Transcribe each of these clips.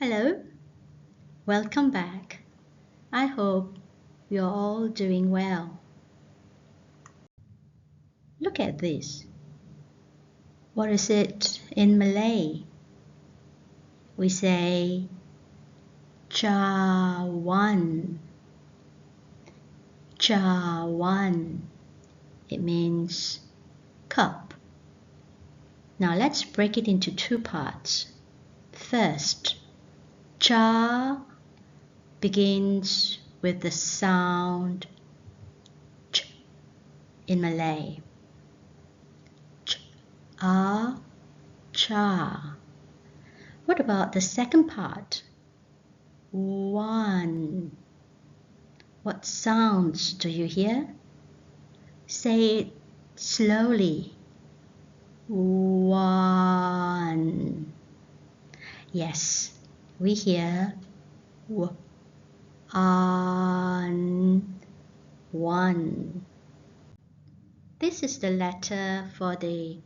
Hello, welcome back. I hope you're all doing well. Look at this. What is it in Malay? We say cawan. Cawan. It means cup. Now let's break it into two parts. First, cha begins with the sound ch in Malay. Cha. What about the second part? One. What sounds do you hear? Say it slowly. One. Yes, we hear one. This is the letter for the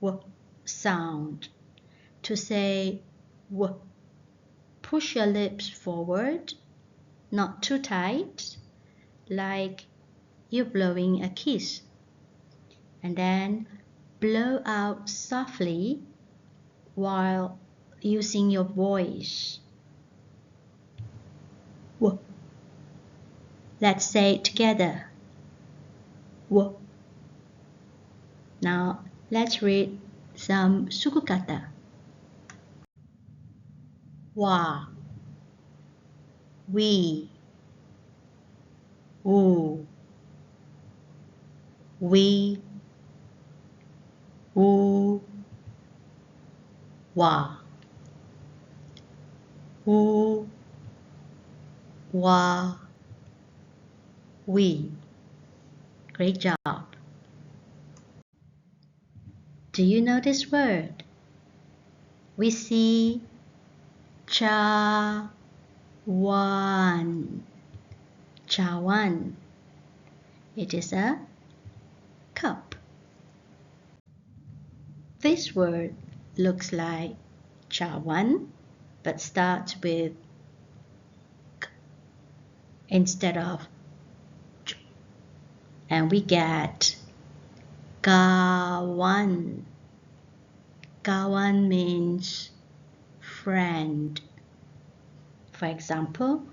w sound. To say w, push your lips forward, not too tight, like you're blowing a kiss. And then blow out softly while using your voice. W. Let's say it together. W. Now let's read some suku kata. Wa, we, u, we, u, wa, u, wa, we. Great job. Do you know this word? We see cawan. Cawan. It is a cup. This word looks like cawan, but starts with k instead of ch, and we get kawan. Kawan means friend. For example,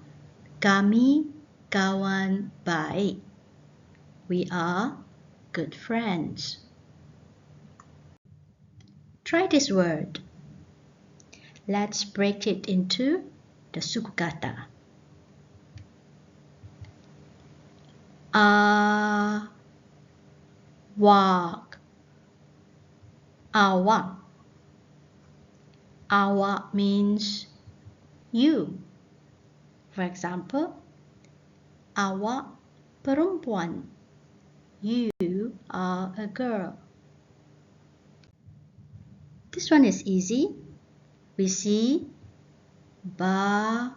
kami kawan baik. We are good friends. Try this word. Let's break it into the suku kata. Awak. Awak. Awak means you. For example, awak perempuan. You are a girl. This one is easy. We see bawa.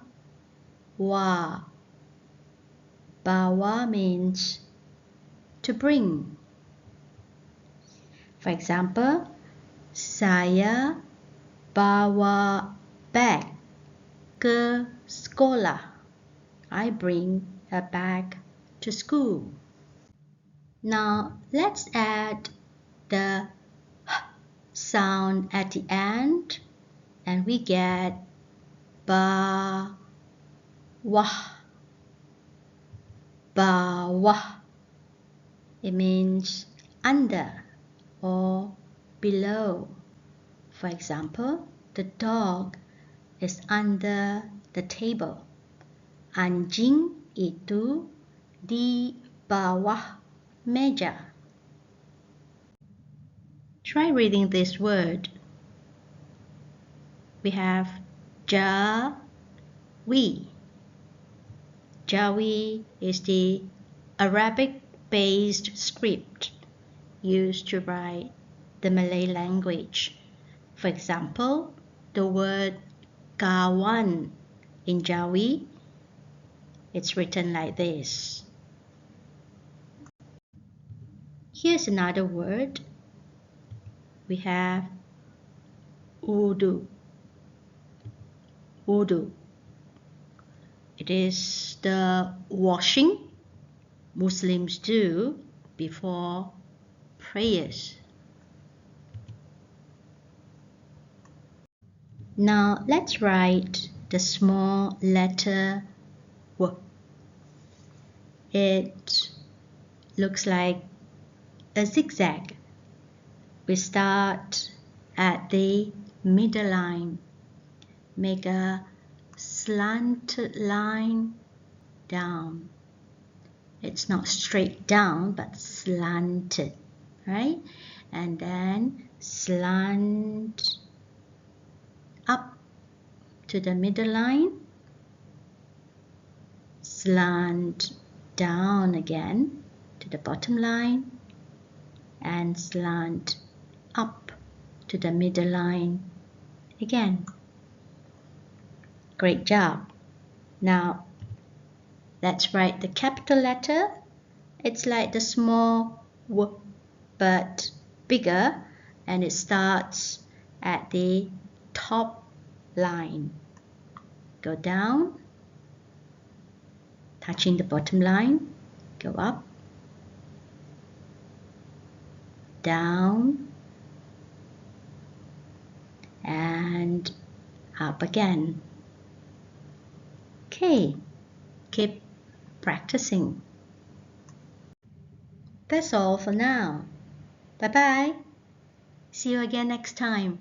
Bawa means to bring. For example, saya bawa bag ke sekolah. I bring a bag to school. Now let's add the h sound at the end and we get bawah. Bawah. It means under or below. For example, the dog is under the table. Anjing itu di bawah meja. Try reading this word. We have jawi. Jawi is the Arabic-based script used to write the Malay language. For example, the word kawan in Jawi, it's written like this. Here's another word. We have udu. wudu. It is the washing Muslims do before prayers. Now let's write the small letter W. It looks like a zigzag. We start at the middle line. Make a slanted line down. It's not straight down, but slanted, right? And then slant up to the middle line, slant down again to the bottom line, and slant up to the middle line again. Great job. Now let's write the capital letter. It's like the small W but bigger, and it starts at the top line. Go down, touching the bottom line, go up, down, and up again. Okay, keep practicing. That's all for now. Bye-bye. See you again next time.